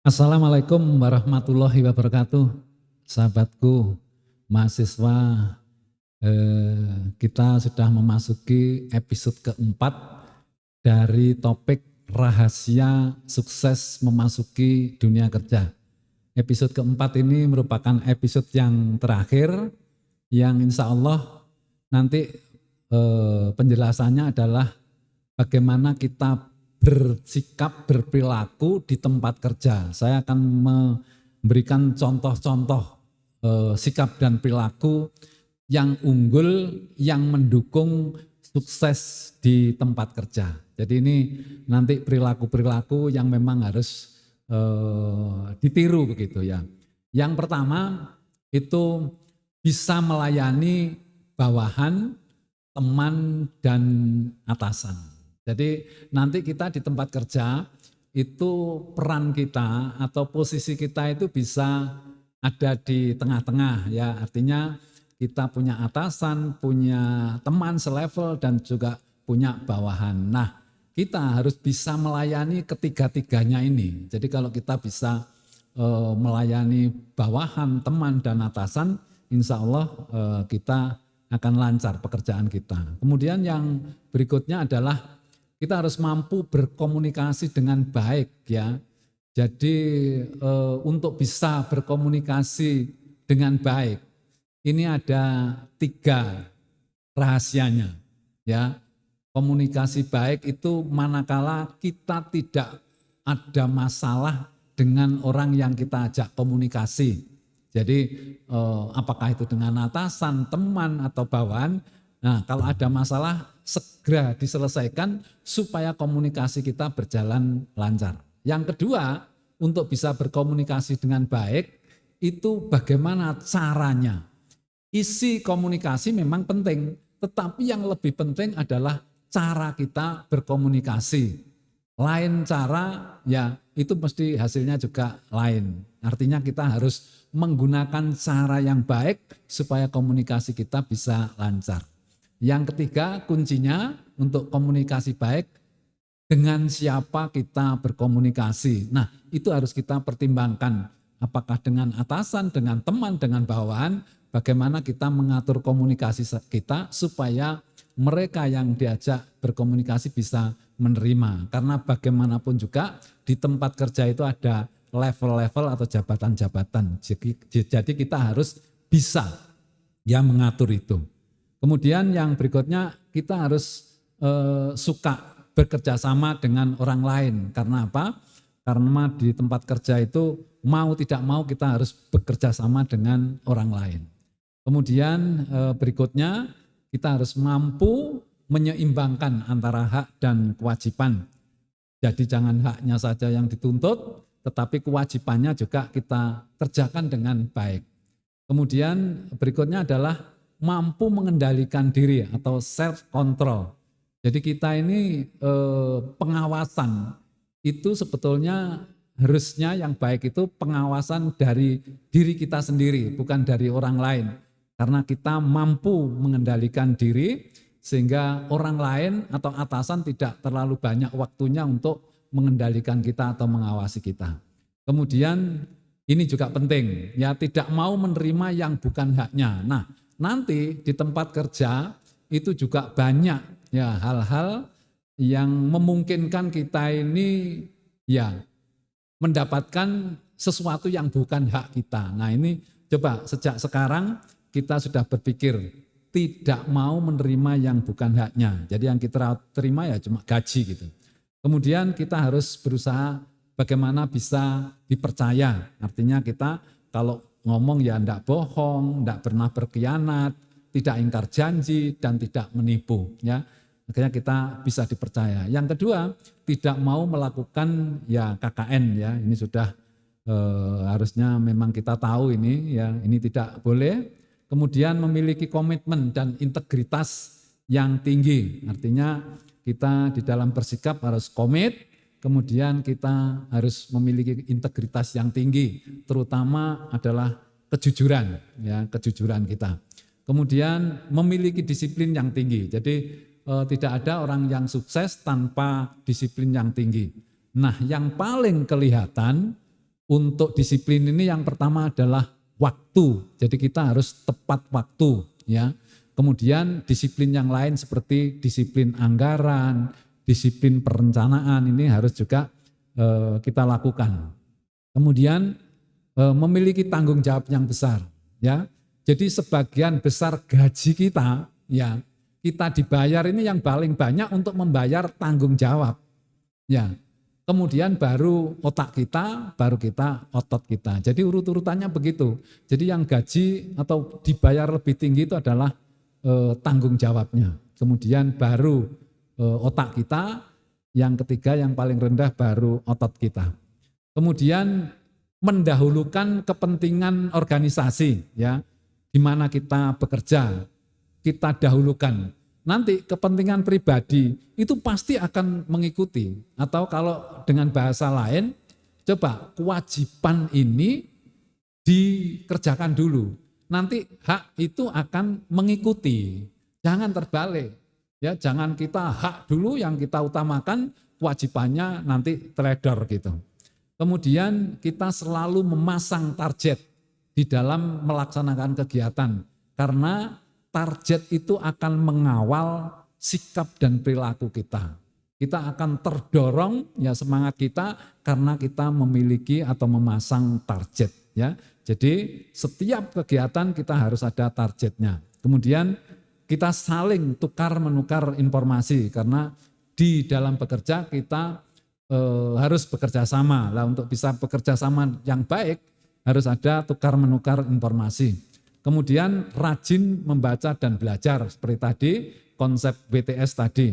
Assalamualaikum warahmatullahi wabarakatuh. Sahabatku, mahasiswa, kita sudah memasuki episode keempat dari topik rahasia sukses memasuki dunia kerja. Episode keempat ini merupakan episode yang terakhir yang insya Allah nanti penjelasannya adalah bagaimana kita bersikap, berperilaku di tempat kerja. Saya akan memberikan contoh-contoh sikap dan perilaku yang unggul, yang mendukung sukses di tempat kerja. Jadi ini nanti perilaku-perilaku yang memang harus ditiru begitu ya. Yang pertama itu bisa melayani bawahan, teman, dan atasan. Jadi nanti kita di tempat kerja itu peran kita atau posisi kita itu bisa ada di tengah-tengah ya. Artinya kita punya atasan, punya teman selevel dan juga punya bawahan. Nah, kita harus bisa melayani ketiga-tiganya ini. Jadi kalau kita bisa melayani bawahan, teman dan atasan, insya Allah kita akan lancar pekerjaan kita. Kemudian yang berikutnya adalah kita harus mampu berkomunikasi dengan baik ya. Jadi untuk bisa berkomunikasi dengan baik, ini ada 3 rahasianya ya. Komunikasi baik itu manakala kita tidak ada masalah dengan orang yang kita ajak komunikasi. Jadi apakah itu dengan atasan, teman atau bawahan. Nah, kalau ada masalah segera diselesaikan supaya komunikasi kita berjalan lancar. Yang kedua, untuk bisa berkomunikasi dengan baik itu bagaimana caranya. Isi komunikasi memang penting, tetapi yang lebih penting adalah cara kita berkomunikasi. Lain cara ya itu mesti hasilnya juga lain. Artinya kita harus menggunakan cara yang baik supaya komunikasi kita bisa lancar. Yang ketiga, kuncinya untuk komunikasi baik, dengan siapa kita berkomunikasi. Nah, itu harus kita pertimbangkan. Apakah dengan atasan, dengan teman, dengan bawahan, bagaimana kita mengatur komunikasi kita supaya mereka yang diajak berkomunikasi bisa menerima. Karena bagaimanapun juga di tempat kerja itu ada level-level atau jabatan-jabatan. Jadi kita harus bisa ya mengatur itu. Kemudian yang berikutnya kita harus suka bekerja sama dengan orang lain. Karena apa? Karena di tempat kerja itu mau tidak mau kita harus bekerja sama dengan orang lain. Kemudian berikutnya kita harus mampu menyeimbangkan antara hak dan kewajiban. Jadi jangan haknya saja yang dituntut, tetapi kewajibannya juga kita kerjakan dengan baik. Kemudian berikutnya adalah mampu mengendalikan diri atau self control. Jadi kita ini pengawasan itu sebetulnya harusnya yang baik itu pengawasan dari diri kita sendiri, bukan dari orang lain. Karena kita mampu mengendalikan diri sehingga orang lain atau atasan tidak terlalu banyak waktunya untuk mengendalikan kita atau mengawasi kita. Kemudian ini juga penting, ya tidak mau menerima yang bukan haknya. Nah, nanti di tempat kerja itu juga banyak ya hal-hal yang memungkinkan kita ini ya mendapatkan sesuatu yang bukan hak kita. Nah ini coba sejak sekarang kita sudah berpikir tidak mau menerima yang bukan haknya. Jadi yang kita terima ya cuma gaji gitu. Kemudian kita harus berusaha bagaimana bisa dipercaya. Artinya kita kalau ngomong ya enggak bohong, enggak pernah berkhianat, tidak ingkar janji dan tidak menipu ya. Akhirnya kita bisa dipercaya. Yang kedua, tidak mau melakukan ya KKN ya. Ini sudah harusnya memang kita tahu ini ya, ini tidak boleh. Kemudian memiliki komitmen dan integritas yang tinggi. Artinya kita di dalam bersikap harus komit, kemudian kita harus memiliki integritas yang tinggi, terutama adalah kejujuran ya, kejujuran kita. Kemudian memiliki disiplin yang tinggi. Jadi tidak ada orang yang sukses tanpa disiplin yang tinggi. Nah, yang paling kelihatan Untuk disiplin ini yang pertama adalah waktu. Jadi kita harus tepat waktu ya. Kemudian disiplin yang lain seperti disiplin anggaran, disiplin perencanaan ini harus juga kita lakukan. Kemudian memiliki tanggung jawab yang besar ya. Jadi sebagian besar gaji kita ya, kita dibayar ini yang paling banyak untuk membayar tanggung jawab. Ya. Kemudian baru otak kita, baru kita otot kita. Jadi urut-urutannya begitu. Jadi yang gaji atau dibayar lebih tinggi itu adalah tanggung jawabnya. Kemudian baru otak kita, yang ketiga yang paling rendah baru otot kita. Kemudian mendahulukan kepentingan organisasi ya, di mana kita bekerja, kita dahulukan. Nanti kepentingan pribadi itu pasti akan mengikuti. Atau kalau dengan bahasa lain, coba kewajiban ini dikerjakan dulu. Nanti hak itu akan mengikuti. Jangan terbalik. Ya, jangan kita hak dulu yang kita utamakan, kewajibannya nanti teledor gitu. Kemudian kita selalu memasang target di dalam melaksanakan kegiatan. Karena target itu akan mengawal sikap dan perilaku kita. Kita akan terdorong ya semangat kita karena kita memiliki atau memasang target ya. Jadi setiap kegiatan kita harus ada targetnya. Kemudian kita saling tukar menukar informasi karena di dalam bekerja kita harus bekerja sama. Lah untuk bisa bekerja sama yang baik harus ada tukar menukar informasi. Kemudian rajin membaca dan belajar seperti tadi konsep WTS tadi.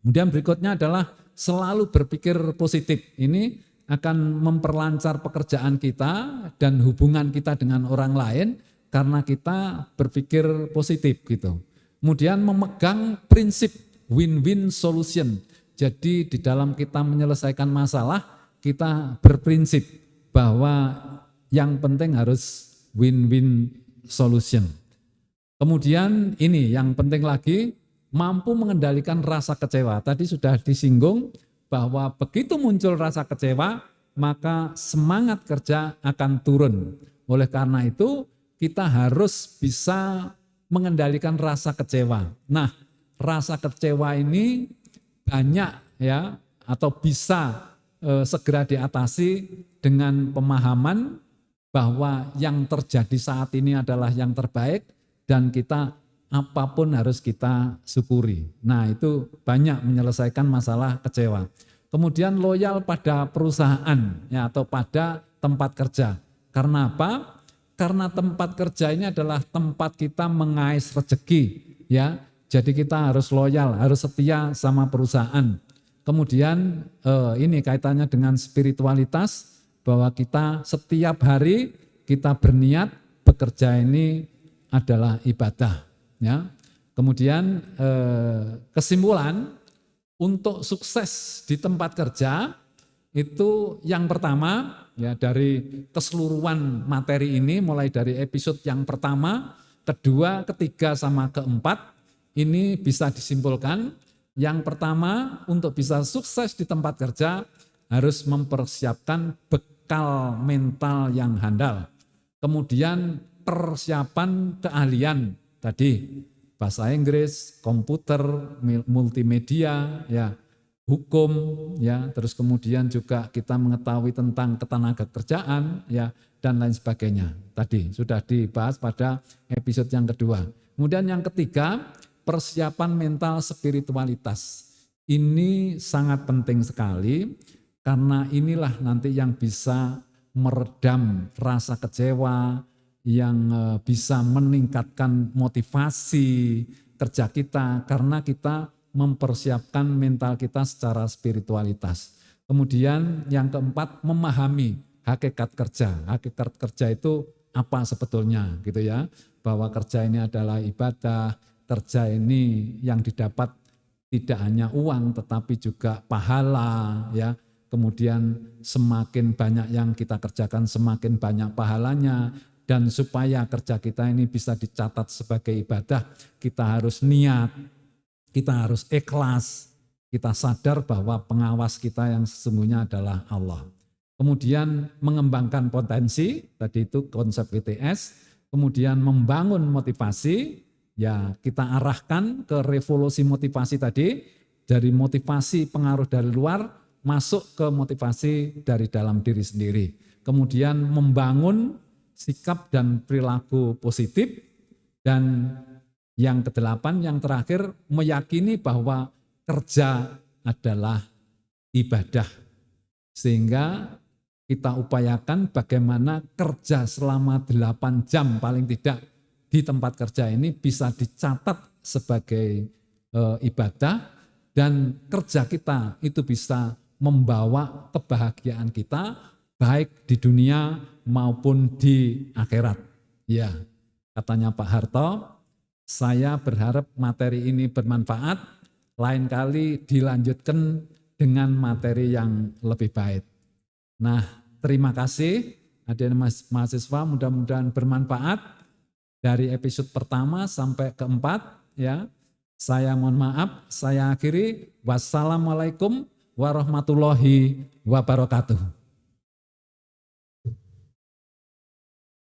Kemudian berikutnya adalah selalu berpikir positif. Ini akan memperlancar pekerjaan kita dan hubungan kita dengan orang lain karena kita berpikir positif gitu. Kemudian memegang prinsip win-win solution. Jadi di dalam kita menyelesaikan masalah kita berprinsip bahwa yang penting harus win-win solution. Kemudian ini yang penting lagi, mampu mengendalikan rasa kecewa. Tadi sudah disinggung bahwa begitu muncul rasa kecewa, maka semangat kerja akan turun. Oleh karena itu, kita harus bisa mengendalikan rasa kecewa. Nah, rasa kecewa ini banyak ya, atau bisa segera diatasi dengan pemahaman bahwa yang terjadi saat ini adalah yang terbaik dan kita apapun harus kita syukuri. Nah itu banyak menyelesaikan masalah kecewa. Kemudian loyal pada perusahaan ya, atau pada tempat kerja. Karena apa? Karena tempat kerja ini adalah tempat kita mengais rezeki ya. Jadi kita harus loyal, harus setia sama perusahaan. Kemudian ini kaitannya dengan spiritualitas, bahwa kita setiap hari kita berniat bekerja ini adalah ibadah. Ya. Kemudian kesimpulan untuk sukses di tempat kerja itu yang pertama ya, dari keseluruhan materi ini mulai dari episode yang pertama, kedua, ketiga sama keempat ini bisa disimpulkan. Yang pertama untuk bisa sukses di tempat kerja harus mempersiapkan bekal mental yang handal. Kemudian persiapan keahlian tadi, bahasa Inggris, komputer, multimedia, ya, hukum, ya, terus kemudian juga kita mengetahui tentang ketenagakerjaan, ya, dan lain sebagainya. Tadi sudah dibahas pada episode yang kedua. Kemudian yang ketiga, persiapan mental spiritualitas. Ini sangat penting sekali. Karena inilah nanti yang bisa meredam rasa kecewa, yang bisa meningkatkan motivasi kerja kita karena kita mempersiapkan mental kita secara spiritualitas. Kemudian yang keempat, memahami hakikat kerja. Hakikat kerja itu apa sebetulnya gitu ya. Bahwa kerja ini adalah ibadah, kerja ini yang didapat tidak hanya uang tetapi juga pahala ya. Kemudian semakin banyak yang kita kerjakan semakin banyak pahalanya, dan supaya kerja kita ini bisa dicatat sebagai ibadah kita harus niat, kita harus ikhlas, kita sadar bahwa pengawas kita yang sesungguhnya adalah Allah. kemudian mengembangkan potensi, tadi itu konsep WTS, kemudian membangun motivasi, ya kita arahkan ke revolusi motivasi tadi, dari motivasi pengaruh dari luar, masuk ke motivasi dari dalam diri sendiri. Kemudian membangun sikap dan perilaku positif, dan yang kedelapan, yang terakhir, meyakini bahwa kerja adalah ibadah. Sehingga kita upayakan bagaimana kerja selama 8 jam paling tidak di tempat kerja ini bisa dicatat sebagai ibadah, dan kerja kita itu bisa membawa kebahagiaan kita baik di dunia maupun di akhirat. Ya, katanya Pak Harto, saya berharap materi ini bermanfaat, lain kali dilanjutkan dengan materi yang lebih baik. Nah, terima kasih adik mahasiswa, mudah-mudahan bermanfaat dari episode pertama sampai keempat ya. Saya mohon maaf, saya akhiri. Wassalamualaikum warahmatullahi wabarakatuh.